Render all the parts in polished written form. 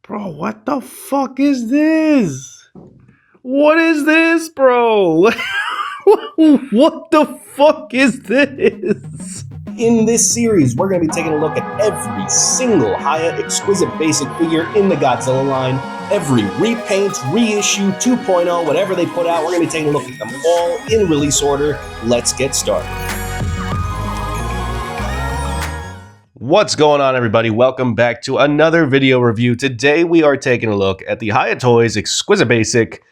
Bro, what the fuck is this? What is this, bro? What the fuck is this? In this series, we're going to be taking a look at every single Hiya Exquisite basic figure in the Godzilla line, every repaint, reissue, 2.0, whatever they put out. We're going to be taking a look at them all in release order. Let's get started. What's going on, everybody? Welcome back to another video review. Today we are taking a look at the Hiya Toys Exquisite Basic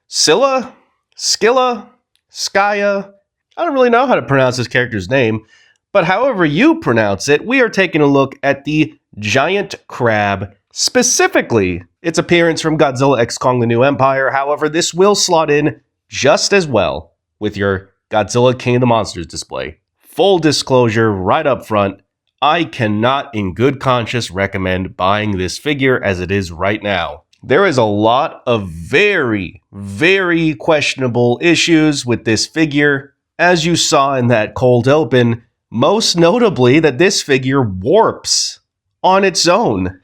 Scylla, Scylla, Skya. I don't really know how to pronounce this character's name, but however you pronounce it, we are taking a look at the giant crab, specifically its appearance from Godzilla X Kong: The New Empire. However, this will slot in just as well with your Godzilla King of the Monsters display. Full disclosure right up front, I cannot in good conscience recommend buying this figure as it is right now. There is a lot of very, very questionable issues with this figure, as you saw in that cold open, most notably that this figure warps on its own.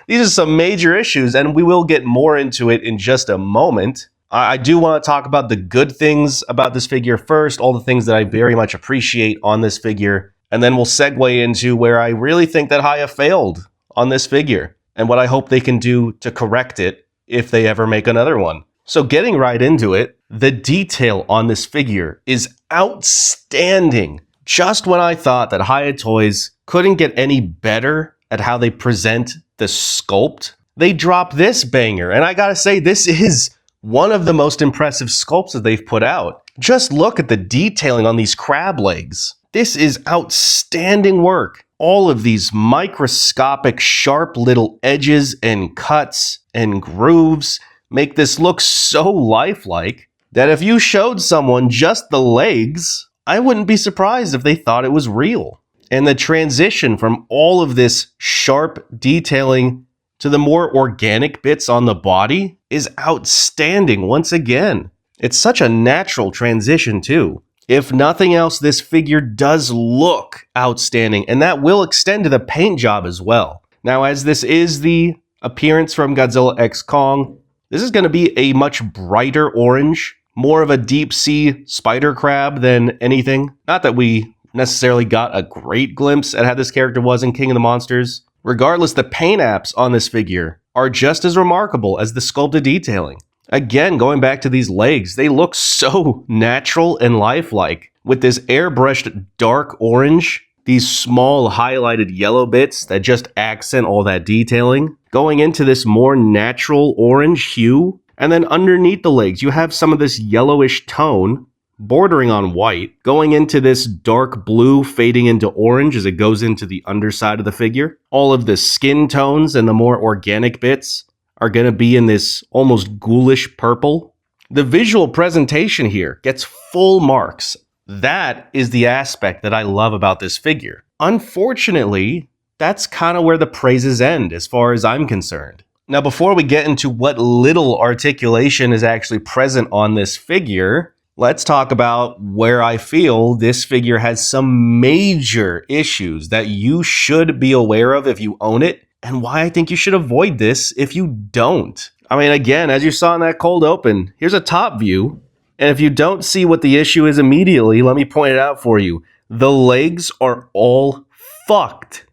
These are some major issues, and we will get more into it in just a moment. I do want to talk about the good things about this figure first, all the things that I very much appreciate on this figure. And then we'll segue into where I really think that Hiya failed on this figure and what I hope they can do to correct it if they ever make another one. So getting right into it, the detail on this figure is outstanding. Just when I thought that Hiya Toys couldn't get any better at how they present the sculpt, they drop this banger. And I gotta say, this is one of the most impressive sculpts that they've put out. Just look at the detailing on these crab legs. This is outstanding work. All of these microscopic, sharp little edges and cuts and grooves make this look so lifelike that if you showed someone just the legs, I wouldn't be surprised if they thought it was real. And the transition from all of this sharp detailing to the more organic bits on the body is outstanding once again. It's such a natural transition too. If nothing else, this figure does look outstanding, and that will extend to the paint job as well. Now, as this is the appearance from Godzilla X Kong, this is going to be a much brighter orange, more of a deep sea spider crab than anything. Not that we necessarily got a great glimpse at how this character was in King of the Monsters. Regardless, the paint apps on this figure are just as remarkable as the sculpted detailing. Again, going back to these legs, they look so natural and lifelike. With this airbrushed dark orange, these small highlighted yellow bits that just accent all that detailing, going into this more natural orange hue, and then underneath the legs, you have some of this yellowish tone, bordering on white, going into this dark blue, fading into orange as it goes into the underside of the figure. All of the skin tones and the more organic bits are going to be in this almost ghoulish purple. The visual presentation here gets full marks. That is the aspect that I love about this figure. Unfortunately, that's kind of where the praises end as far as I'm concerned. Now, before we get into what little articulation is actually present on this figure, let's talk about where I feel this figure has some major issues that you should be aware of if you own it, and why I think you should avoid this if you don't. I mean, again, as you saw in that cold open, here's a top view. And if you don't see what the issue is immediately, let me point it out for you. The legs are all fucked.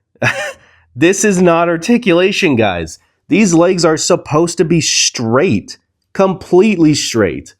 This is not articulation, guys. These legs are supposed to be straight, completely straight.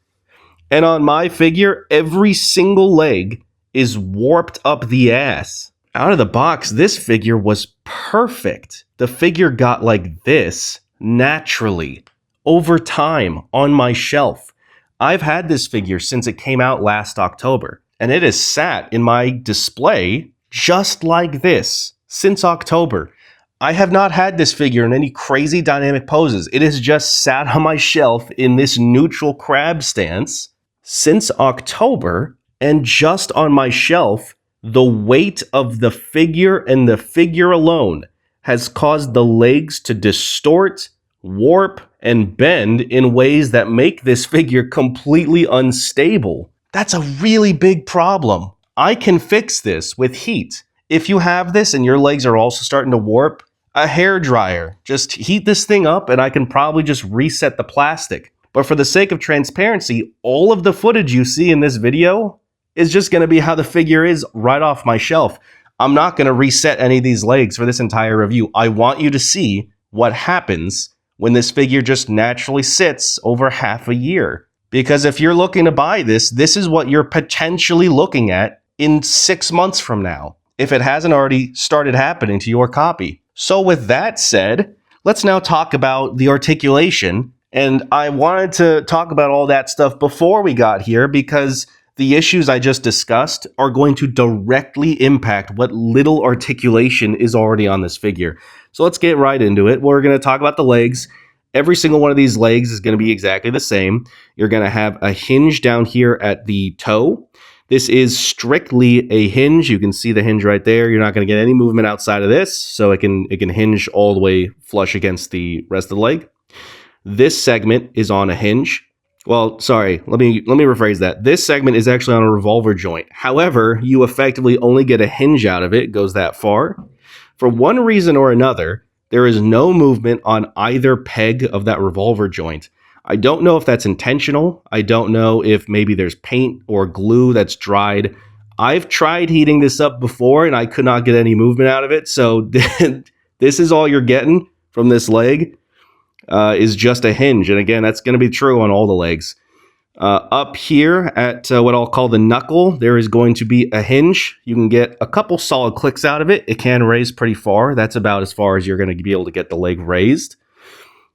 And on my figure, every single leg is warped up the ass. Out of the box, this figure was perfect. The figure got like this naturally over time on my shelf. I've had this figure since it came out last October, and it has sat in my display just like this since October. I have not had this figure in any crazy dynamic poses. It has just sat on my shelf in this neutral crab stance since October, and just on my shelf, the weight of the figure and the figure alone has caused the legs to distort, warp, and bend in ways that make this figure completely unstable. That's a really big problem. I can fix this with heat. If you have this and your legs are also starting to warp, a hair dryer. Just heat this thing up and I can probably just reset the plastic. But for the sake of transparency, all of the footage you see in this video is just going to be how the figure is right off my shelf. I'm not going to reset any of these legs for this entire review. I want you to see what happens when this figure just naturally sits over half a year. Because if you're looking to buy this, this is what you're potentially looking at in 6 months from now, if it hasn't already started happening to your copy. So with that said, let's now talk about the articulation. And I wanted to talk about all that stuff before we got here because the issues I just discussed are going to directly impact what little articulation is already on this figure. So let's get right into it. We're going to talk about the legs. Every single one of these legs is going to be exactly the same. You're going to have a hinge down here at the toe. This is strictly a hinge. You can see the hinge right there. You're not going to get any movement outside of this, so it can hinge all the way flush against the rest of the leg. This segment is on a hinge. Well, sorry, let me rephrase that. This segment is actually on a revolver joint. However, you effectively only get a hinge out of it. It goes that far. For one reason or another, there is no movement on either peg of that revolver joint. I don't know if that's intentional. I don't know if maybe there's paint or glue that's dried. I've tried heating this up before and I could not get any movement out of it. So this is all you're getting from this leg. Is just a hinge. And again, that's going to be true on all the legs. Up here at what I'll call the knuckle, there is going to be a hinge. You can get a couple solid clicks out of it. It can raise pretty far. That's about as far as you're going to be able to get the leg raised.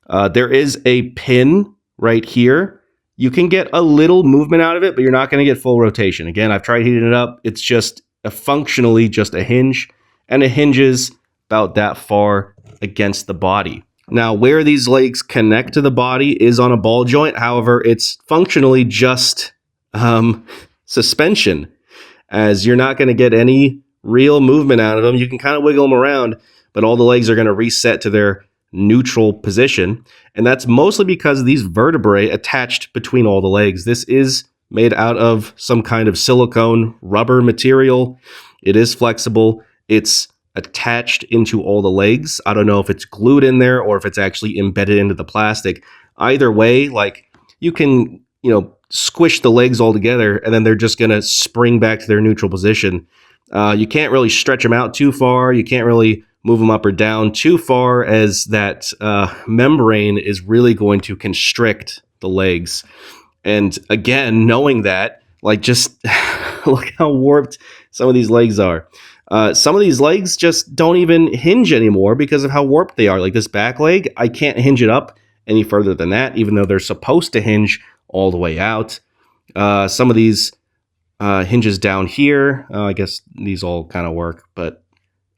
There is a pin right here. You can get a little movement out of it, but you're not going to get full rotation. Again, I've tried heating it up. It's just functionally just a hinge, and it hinges about that far against the body. Now, where these legs connect to the body is on a ball joint. However, it's functionally just suspension, as you're not going to get any real movement out of them. You can kind of wiggle them around, but all the legs are going to reset to their neutral position. And that's mostly because of these vertebrae attached between all the legs. This is made out of some kind of silicone rubber material. It is flexible. It's attached into all the legs. I don't know if it's glued in there or if it's actually embedded into the plastic. Either way, like, you can, squish the legs all together and then they're just going to spring back to their neutral position. You can't really stretch them out too far. You can't really move them up or down too far, as that membrane is really going to constrict the legs. And again, knowing that, just look how warped some of these legs are. Some of these legs just don't even hinge anymore because of how warped they are. Like this back leg, I can't hinge it up any further than that, even though they're supposed to hinge all the way out. Some of these hinges down here, I guess these all kind of work, but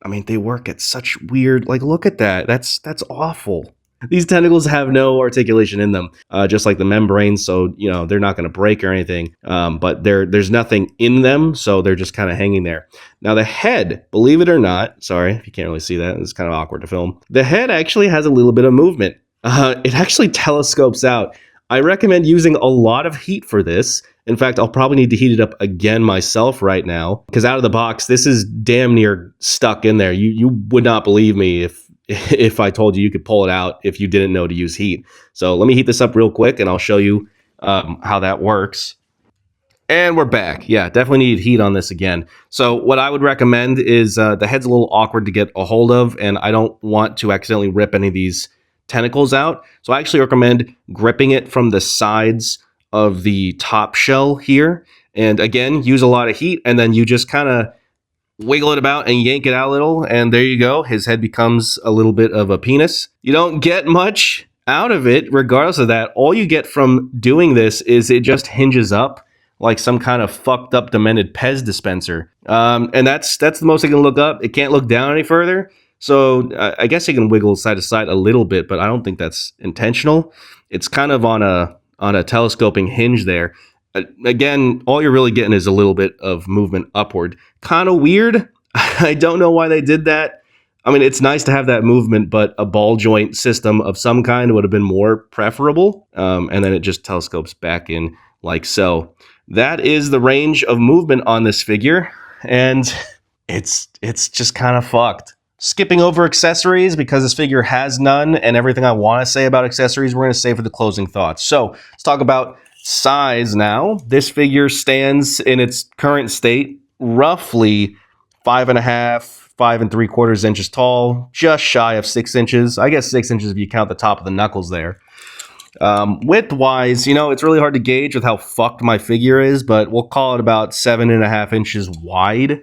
I mean, they work at such weird, look at that. That's awful. These tentacles have no articulation in them, just like the membrane, so they're not going to break or anything. But there's nothing in them, so they're just kind of hanging there. Now the head, believe it or not, sorry if you can't really see that, it's kind of awkward to film. The head actually has a little bit of movement. It actually telescopes out. I recommend using a lot of heat for this. In fact, I'll probably need to heat it up again myself right now, because out of the box, this is damn near stuck in there. You would not believe me if I told you could pull it out if you didn't know to use heat. So let me heat this up real quick and I'll show you how that works. And we're back. Yeah, definitely need heat on this again. So what I would recommend is the head's a little awkward to get a hold of, and I don't want to accidentally rip any of these tentacles out. So I actually recommend gripping it from the sides of the top shell here. And again, use a lot of heat, and then you just kind of wiggle it about and yank it out a little, and there you go. His head becomes a little bit of a penis. You don't get much out of it regardless of that. All you get from doing this is it just hinges up like some kind of fucked up demented Pez dispenser. And that's the most it can look up. It can't look down any further. So I guess you can wiggle side to side a little bit, but I don't think that's intentional. It's kind of on a telescoping hinge there. Again, all you're really getting is a little bit of movement upward. Kind of weird. I don't know why they did that. I mean, it's nice to have that movement, but a ball joint system of some kind would have been more preferable. And then it just telescopes back in like so. That is the range of movement on this figure, and it's just kind of fucked. Skipping over accessories because this figure has none, and everything I want to say about accessories we're going to save for the closing thoughts. So let's talk about size now. This figure stands in its current state roughly 5.5, 5 3/4 inches tall, just shy of 6 inches. I guess 6 inches if you count the top of the knuckles there. Width-wise, it's really hard to gauge with how fucked my figure is, but we'll call it about 7.5 inches wide.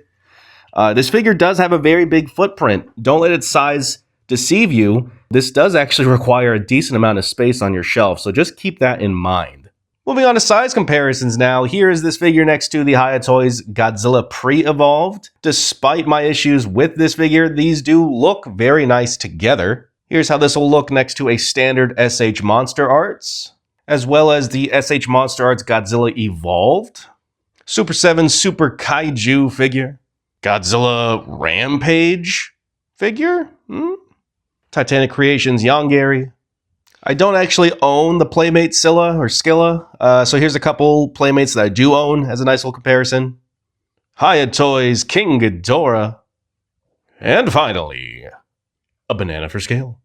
This figure does have a very big footprint. Don't let its size deceive you. This does actually require a decent amount of space on your shelf, so just keep that in mind. Moving on to size comparisons now, here is this figure next to the Hiya Toys Godzilla Pre-Evolved. Despite my issues with this figure, these do look very nice together. Here's how this will look next to a standard SH Monster Arts, as well as the SH Monster Arts Godzilla Evolved, Super 7 Super Kaiju figure, Godzilla Rampage figure, Titanic Creations Yongari. I don't actually own the Playmate Scylla or Scylla, so here's a couple Playmates that I do own as a nice little comparison. Hiya Toys King Ghidorah, and finally, a banana for scale.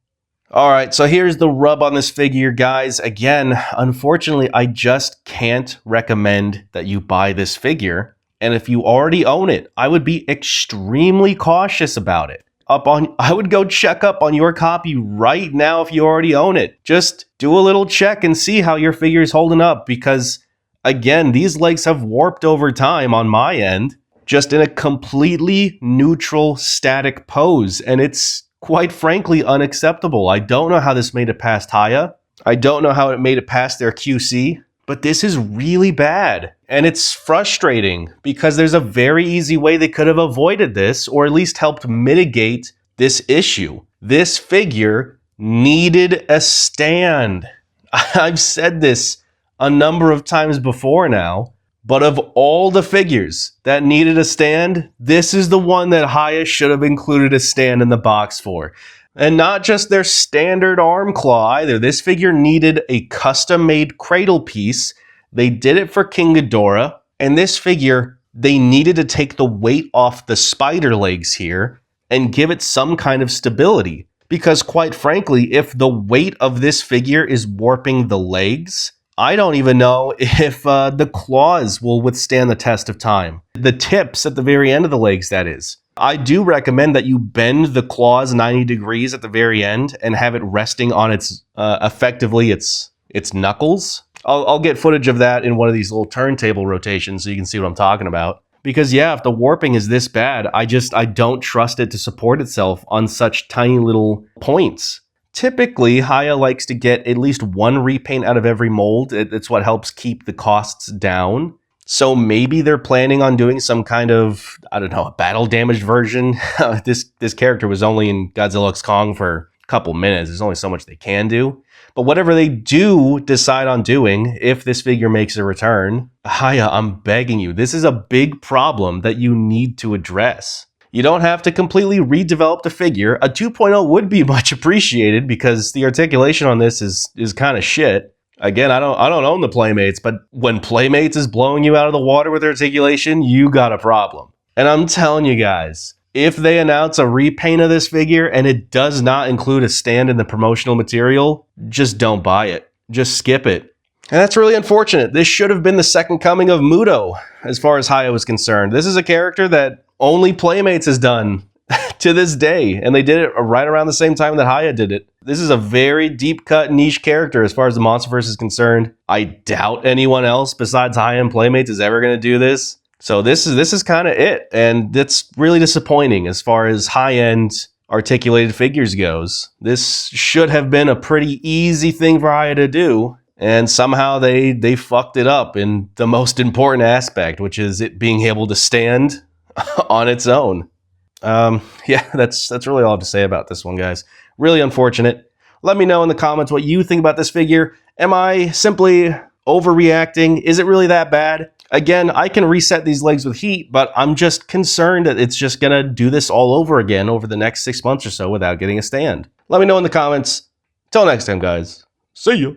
Alright, so here's the rub on this figure, guys. Again, unfortunately, I just can't recommend that you buy this figure. And if you already own it, I would be extremely cautious about it. I would go check up on your copy right now if you already own it. Just do a little check and see how your figure is holding up, because, again, these legs have warped over time on my end, just in a completely neutral, static pose, and it's quite frankly unacceptable. I don't know how this made it past Hiya. I don't know how it made it past their QC, but this is really bad. And it's frustrating because there's a very easy way they could have avoided this, or at least helped mitigate this issue. This figure needed a stand. I've said this a number of times before now, but of all the figures that needed a stand, this is the one that Hiya should have included a stand in the box for. And not just their standard arm claw either. This figure needed a custom-made cradle piece. They did it for King Ghidorah. And this figure, they needed to take the weight off the spider legs here and give it some kind of stability. Because quite frankly, if the weight of this figure is warping the legs, I don't even know if the claws will withstand the test of time. The tips at the very end of the legs, that is. I do recommend that you bend the claws 90 degrees at the very end and have it resting on its, effectively, its knuckles. I'll get footage of that in one of these little turntable rotations so you can see what I'm talking about. Because yeah, if the warping is this bad, I don't trust it to support itself on such tiny little points. Typically, Hiya likes to get at least one repaint out of every mold. It's what helps keep the costs down. So maybe they're planning on doing some kind of, I don't know, a battle damaged version. This character was only in Godzilla x Kong for a couple minutes. There's only so much they can do. But whatever they do decide on doing, if this figure makes a return, Hiya, I'm begging you, this is a big problem that you need to address. You don't have to completely redevelop the figure. A 2.0 would be much appreciated because the articulation on this is kind of shit. Again, I don't own the Playmates, but when Playmates is blowing you out of the water with articulation, you got a problem. And I'm telling you guys, if they announce a repaint of this figure and it does not include a stand in the promotional material, just don't buy it. Just skip it. And that's really unfortunate. This should have been the second coming of Muto, as far as Hiya was concerned. This is a character that only Playmates has done to this day, and they did it right around the same time that Hiya did it. This is a very deep-cut niche character as far as the Monsterverse is concerned. I doubt anyone else besides Hiya and Playmates is ever going to do this. So this is kind of it, and it's really disappointing as far as high-end articulated figures goes. This should have been a pretty easy thing for Hiya to do, and somehow they fucked it up in the most important aspect, which is it being able to stand on its own. Yeah, that's really all I have to say about this one, guys. Really unfortunate. Let me know in the comments what you think about this figure. Am I simply overreacting? Is it really that bad? Again, I can reset these legs with heat, but I'm just concerned that it's just gonna do this all over again over the next 6 months or so without getting a stand. Let me know in the comments. Till next time, guys. See ya.